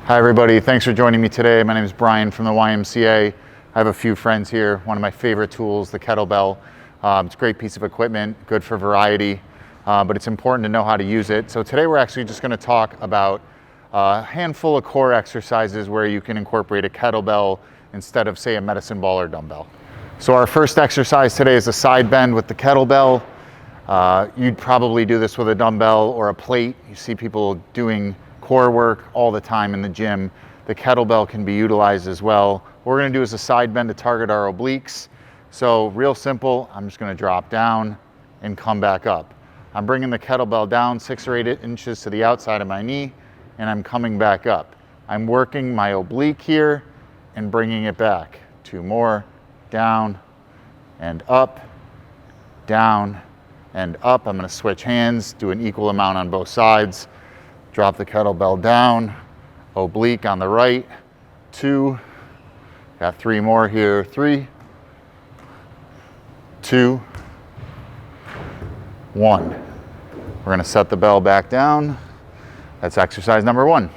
Hi everybody, thanks for joining me today. My name is Brian from the YMCA. I have a few friends here. One of my favorite tools, the kettlebell. It's a great piece of equipment, good for variety, but it's important to know how to use it. So today we're actually just going to talk about a handful of core exercises where you can incorporate a kettlebell instead of, say, a medicine ball or dumbbell. So our first exercise today is a side bend with the kettlebell. You'd probably do this with a dumbbell or a plate. You see people doing core work all the time in the gym. The kettlebell can be utilized as well. What we're going to do is a side bend to target our obliques. So real simple, I'm just going to drop down and come back up. I'm bringing the kettlebell down 6 or 8 inches to the outside of my knee, and I'm coming back up. I'm working my oblique here and bringing it back. 2 more, down and up, down and up. I'm going to switch hands, do an equal amount on both sides. Drop the kettlebell down, oblique on the right, 2, got 3 more here, 3, 2, 1. We're gonna set the bell back down. That's exercise number 1.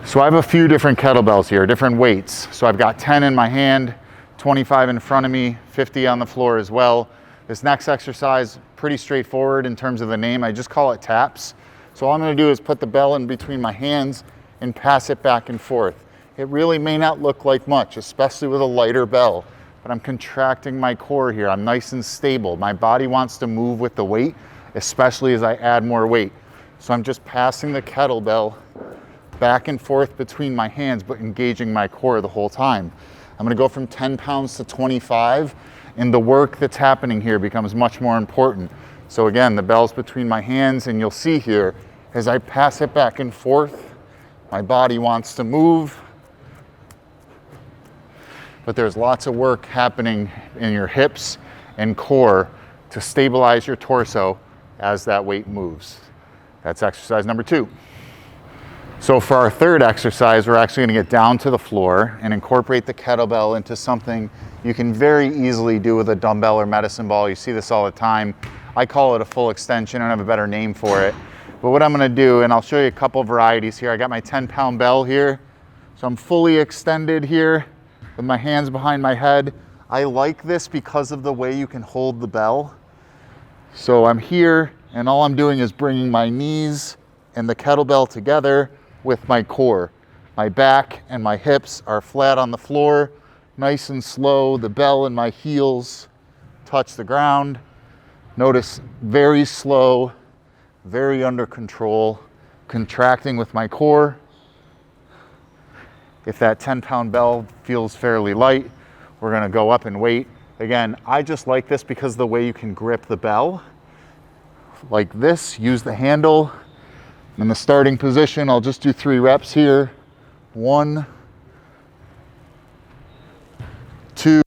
So I have a few different kettlebells here, different weights. So I've got 10 in my hand, 25 in front of me, 50 on the floor as well. This next exercise, pretty straightforward in terms of the name. I just call it taps. So all I'm going to do is put the bell in between my hands and pass it back and forth. It really may not look like much, especially with a lighter bell, but I'm contracting my core here. I'm nice and stable. My body wants to move with the weight, especially as I add more weight. So I'm just passing the kettlebell back and forth between my hands, but engaging my core the whole time. I'm going to go from 10 pounds to 25, and the work that's happening here becomes much more important. So again, the bell's between my hands, and you'll see here, as I pass it back and forth, my body wants to move, but there's lots of work happening in your hips and core to stabilize your torso as that weight moves. That's exercise number 2. So for our third exercise, we're actually going to get down to the floor and incorporate the kettlebell into something you can very easily do with a dumbbell or medicine ball. You see this all the time. I call it a full extension. I don't have a better name for it. But what I'm going to do, and I'll show you a couple varieties here. I got my 10-pound bell here. So I'm fully extended here with my hands behind my head. I like this because of the way you can hold the bell. So I'm here, and all I'm doing is bringing my knees and the kettlebell together with my core. My back and my hips are flat on the floor, nice and slow. The bell and my heels touch the ground. Notice very slow, very under control, contracting with my core. If that 10-pound bell feels fairly light, we're gonna go up in weight. Again, I just like this because of the way you can grip the bell. Like this, use the handle. In the starting position, I'll just do 3 reps here. 1, 2,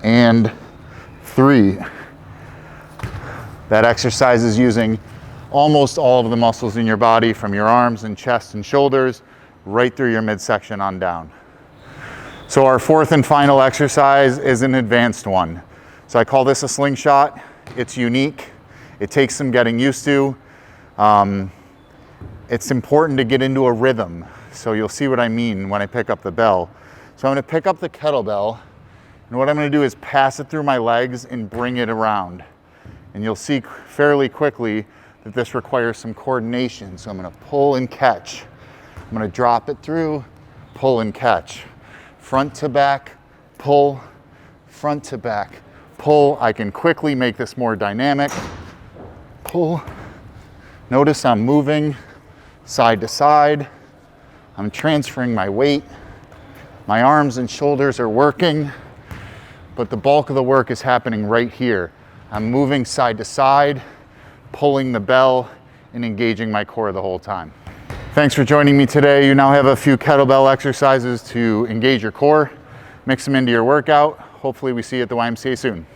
and 3. That exercise is using almost all of the muscles in your body, from your arms and chest and shoulders right through your midsection on down. So our fourth and final exercise is an advanced one. So I call this a slingshot. It's unique. It takes some getting used to. It's important to get into a rhythm. So you'll see what I mean when I pick up the bell. So I'm going to pick up the kettlebell, and what I'm going to do is pass it through my legs and bring it around. And you'll see fairly quickly that this requires some coordination. So I'm going to pull and catch. I'm going to drop it through, pull and catch. Front to back, pull, front to back, pull. I can quickly make this more dynamic. Pull. Notice I'm moving side to side. I'm transferring my weight. My arms and shoulders are working, but the bulk of the work is happening right here. I'm moving side to side, pulling the bell, and engaging my core the whole time. Thanks for joining me today. You now have a few kettlebell exercises to engage your core. Mix them into your workout. Hopefully we see you at the YMCA soon.